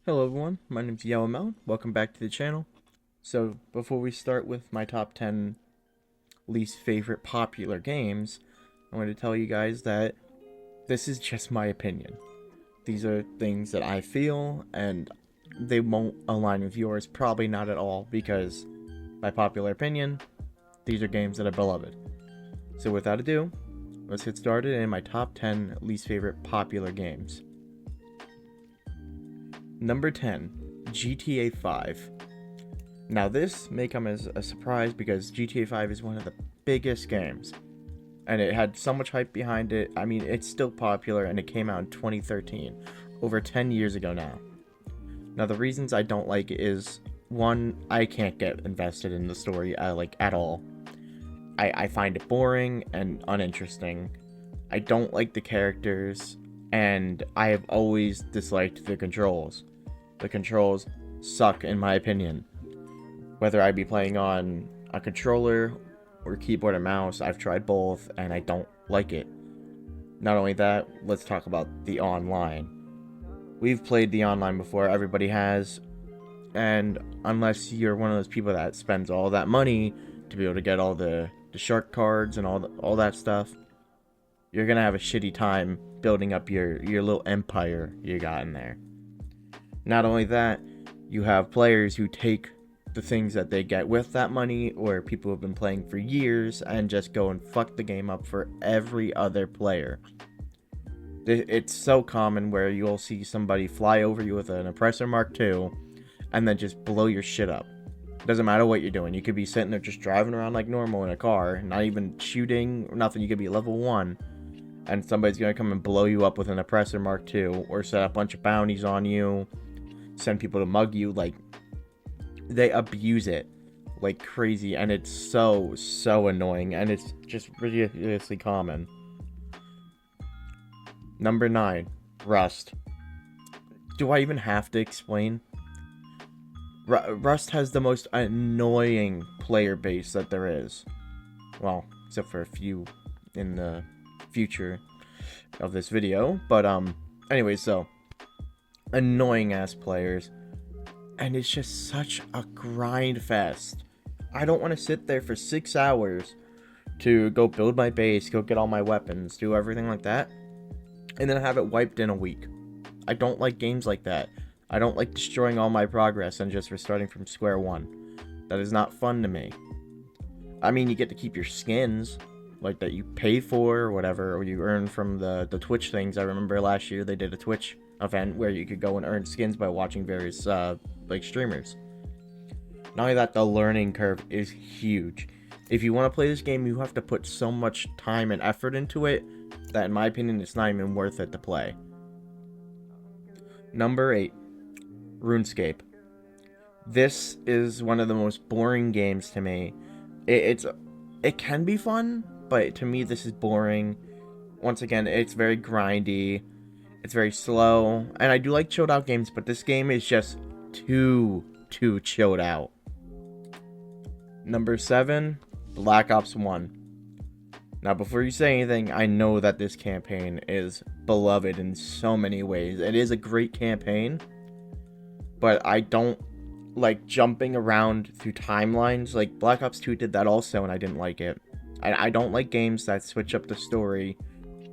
Hello everyone, my name is Yellow Melon. Welcome back to the channel. So before we start with my top 10 least favorite popular games, I want to tell you guys that this is just my opinion. These are things that I feel and they won't align with yours, probably not at all, because by popular opinion, these are games that are beloved. So without ado, let's get started in my top 10 least favorite popular games. Number 10, GTA 5. Now this may come as a surprise because GTA 5 is one of the biggest games. And it had so much hype behind it. I mean, it's still popular and it came out in 2013. Over 10 years ago now. Now the reasons I don't like it is, one, I can't get invested in the story at all. I find it boring and uninteresting. I don't like the characters. And I have always disliked the controls. The controls suck in my opinion. Whether I be playing on a controller or keyboard and mouse, I've tried both and I don't like it. Not only that, let's talk about the online. We've played the online before, everybody has, and unless you're one of those people that spends all that money to be able to get all the shark cards and all that stuff, you're gonna have a shitty time building up your little empire you got in there. Not only that, you have players who take the things that they get with that money, or people who have been playing for years, and just go and fuck the game up for every other player. It's so common where you'll see somebody fly over you with an Oppressor Mark II, and then just blow your shit up. Doesn't matter what you're doing. You could be sitting there just driving around like normal in a car, not even shooting or nothing. You could be level 1. And somebody's going to come and blow you up with an Oppressor Mark II, or set a bunch of bounties on you, send people to mug you. Like, they abuse it like crazy, and it's so annoying, and it's just ridiculously common. Number 9, Rust. Do I even have to explain? Rust has the most annoying player base that there is. Well, except for a few in the future of this video, but anyway, so annoying ass players, and it's just such a grind fest. I don't want to sit there for 6 hours to go build my base, go get all my weapons, do everything like that, and then have it wiped in a week. I don't like games like that. I don't like destroying all my progress and just restarting from square one. That is not fun to me. I mean, you get to keep your skins, like that you pay for or whatever, or you earn from the Twitch things. I remember last year they did a Twitch event where you could go and earn skins by watching various like streamers. Not only that, the learning curve is huge. If you want to play this game, you have to put so much time and effort into it that in my opinion it's not even worth it to play. Number 8, RuneScape. This is one of the most boring games to me. It can be fun, but to me this is boring. Once again, it's very grindy, it's very slow, and I do like chilled out games, but this game is just too chilled out. Number 7, Black Ops 1. Now before you say anything, I know that this campaign is beloved in so many ways. It is a great campaign, but I don't like jumping around through timelines. Like Black Ops 2 did that also, and I didn't like it. I don't like games that switch up the story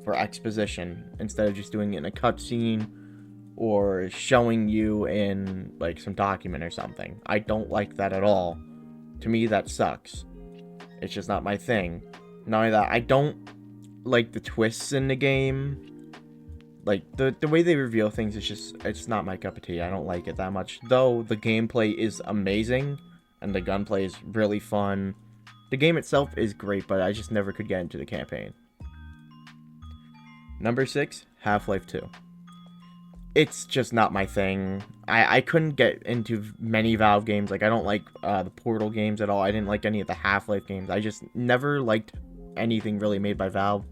for exposition instead of just doing it in a cutscene or showing you in like some document or something. I don't like that at all. To me, that sucks. It's just not my thing. Not only that, I don't like the twists in the game. Like the way they reveal things is just, it's not my cup of tea. I don't like it that much. Though the gameplay is amazing and the gunplay is really fun. The game itself is great, but I just never could get into the campaign. Number 6, Half-Life 2. It's just not my thing. I couldn't get into many Valve games. Like, I don't like the Portal games at all. I didn't like any of the Half-Life games. I just never liked anything really made by Valve.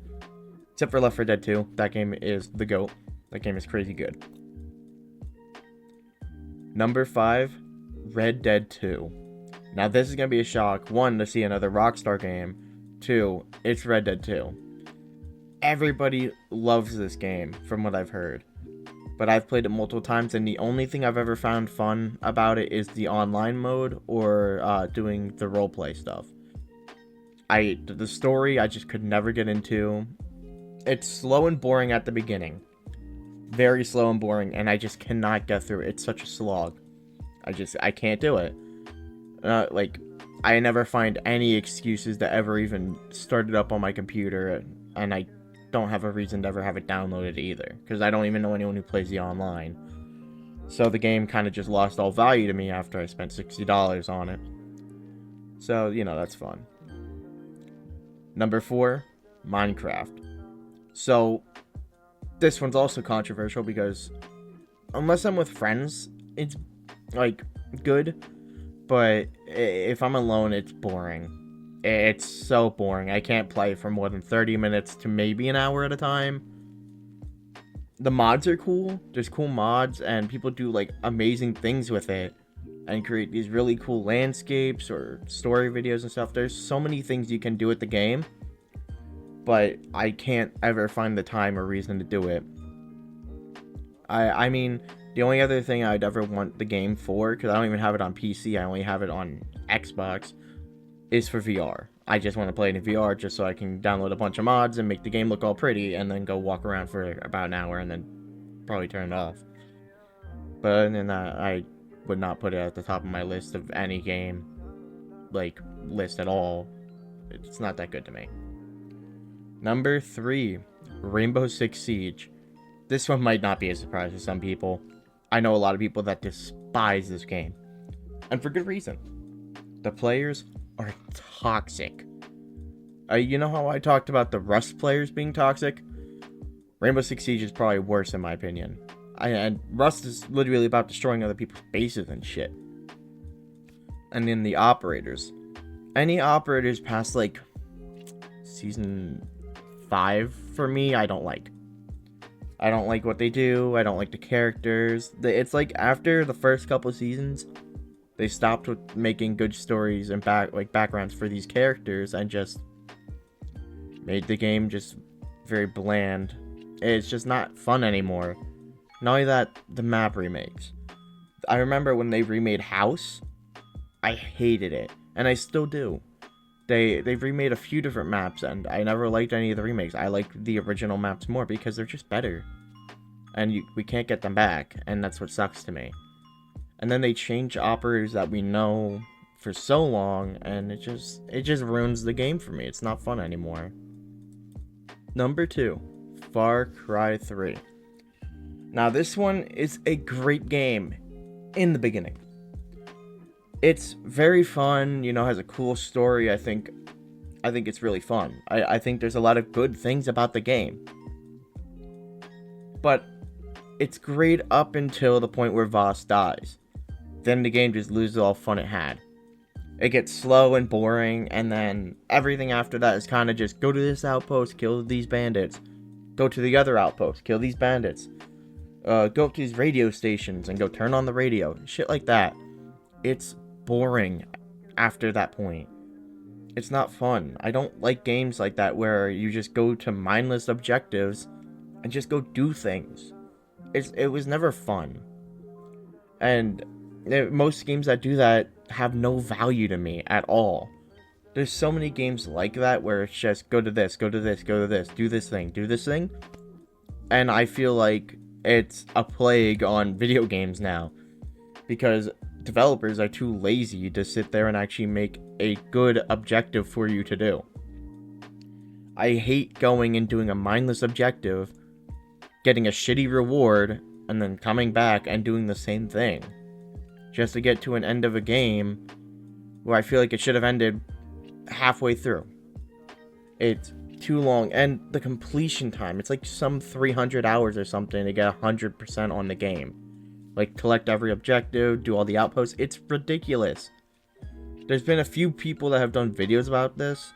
Except for Left 4 Dead 2. That game is the GOAT. That game is crazy good. Number 5, Red Dead 2. Now, this is going to be a shock. 1, to see another Rockstar game. 2, it's Red Dead 2. Everybody loves this game, from what I've heard. but I've played it multiple times, and the only thing I've ever found fun about it is the online mode or doing the roleplay stuff. The story I just could never get into. It's slow and boring at the beginning. Very slow and boring, and I just cannot get through it. It's such a slog. I can't do it. I never find any excuses to ever even start it up on my computer, and I don't have a reason to ever have it downloaded either, because I don't even know anyone who plays the online. So the game kind of just lost all value to me after I spent $60 on it. So, that's fun. Number 4, Minecraft. So, this one's also controversial because unless I'm with friends, it's, good. But if I'm alone, it's boring. It's so boring. I can't play for more than 30 minutes to maybe an hour at a time. The mods are cool. There's cool mods, and people do, amazing things with it. And create these really cool landscapes or story videos and stuff. There's so many things you can do with the game, but I can't ever find the time or reason to do it. I mean, the only other thing I'd ever want the game for, because I don't even have it on PC, I only have it on Xbox, is for VR. I just want to play it in VR just so I can download a bunch of mods and make the game look all pretty, and then go walk around for about an hour and then probably turn it off. But other than that, I would not put it at the top of my list of any game, list at all. It's not that good to me. Number 3, Rainbow Six Siege. This one might not be a surprise to some people. I know a lot of people that despise this game, and for good reason. The players are toxic. You know how I talked about the Rust players being toxic? Rainbow Six Siege is probably worse in my opinion. And Rust is literally about destroying other people's bases and shit. And then the operators. Any operators past, Season 5, for me, I don't like. I don't like what they do. I don't like the characters. It's after the first couple of seasons, they stopped with making good stories and backgrounds for these characters and just made the game just very bland. It's just not fun anymore. Not only that, the map remakes. I remember when they remade House, I hated it, and I still do. They've remade a few different maps, and I never liked any of the remakes. I liked the original maps more because they're just better. And we can't get them back, and that's what sucks to me. And then they change operators that we know for so long, and it just ruins the game for me. It's not fun anymore. Number 2, Far Cry 3. Now this one is a great game in the beginning. It's very fun, has a cool story. I think it's really fun. I think there's a lot of good things about the game. But it's great up until the point where Voss dies. Then the game just loses all fun it had. It gets slow and boring, and then everything after that is kind of just go to this outpost, kill these bandits. Go to the other outpost, kill these bandits. Go up to these radio stations and go turn on the radio. Shit like that. It's boring after that point. It's not fun. I don't like games like that where you just go to mindless objectives and just go do things. It was never fun. And most games that do that have no value to me at all. There's so many games like that where it's just go to this, go to this, go to this, do this thing. And I feel like it's a plague on video games now, because developers are too lazy to sit there and actually make a good objective for you to do. I hate going and doing a mindless objective, getting a shitty reward, and then coming back and doing the same thing, just to get to an end of a game where I feel like it should have ended halfway through. It's too long, and the completion time, it's some 300 hours or something to get 100% on the game. Collect every objective, do all the outposts. It's ridiculous. There's been a few people that have done videos about this,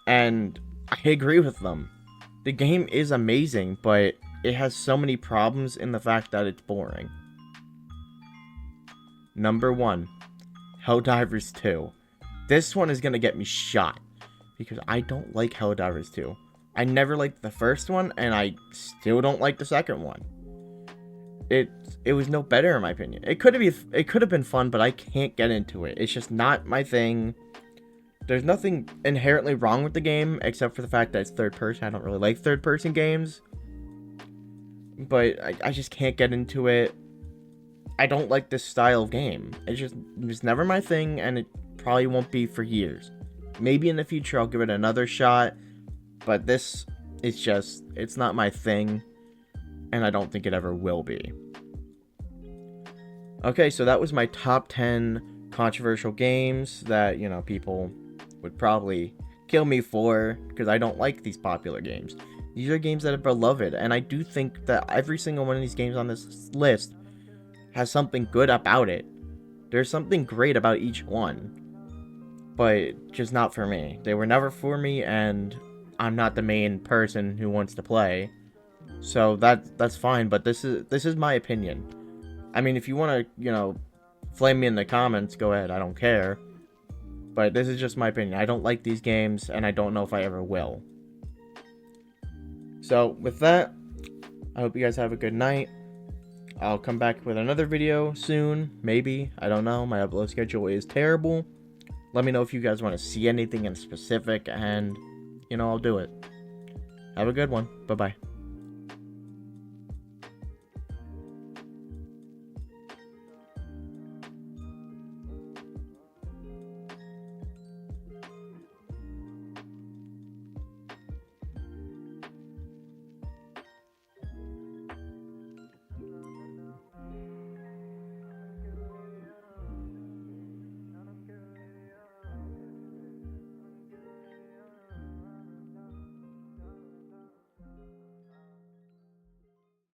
and I agree with them. The game is amazing, but it has so many problems in the fact that it's boring. Number 1, Helldivers 2. This one is gonna get me shot, because I don't like Helldivers 2. I never liked the first one, and I still don't like the second one. it was no better in my opinion. It could have been fun, but I can't get into it. It's just not my thing. There's nothing inherently wrong with the game except for the fact that it's third person. I don't really like third person games, but I just can't get into it. I don't like this style of game. It's just never my thing, and it probably won't be for years. Maybe in the future I'll give it another shot, but this is just, it's not my thing, and I don't think it ever will be. Okay, so that was my top 10 controversial games that, you know, people would probably kill me for, because I don't like these popular games. These are games that are beloved, and I do think that every single one of these games on this list has something good about it. There's something great about each one, but just not for me. They were never for me, and I'm not the main person who wants to play, so that's fine. But this is my opinion. I mean, if you want to, you know, flame me in the comments, go ahead. I don't care. But this is just my opinion. I don't like these games, and I don't know if I ever will. So, with that, I hope you guys have a good night. I'll come back with another video soon. Maybe. I don't know. My upload schedule is terrible. Let me know if you guys want to see anything in specific, and, you know, I'll do it. Have a good one. Bye-bye.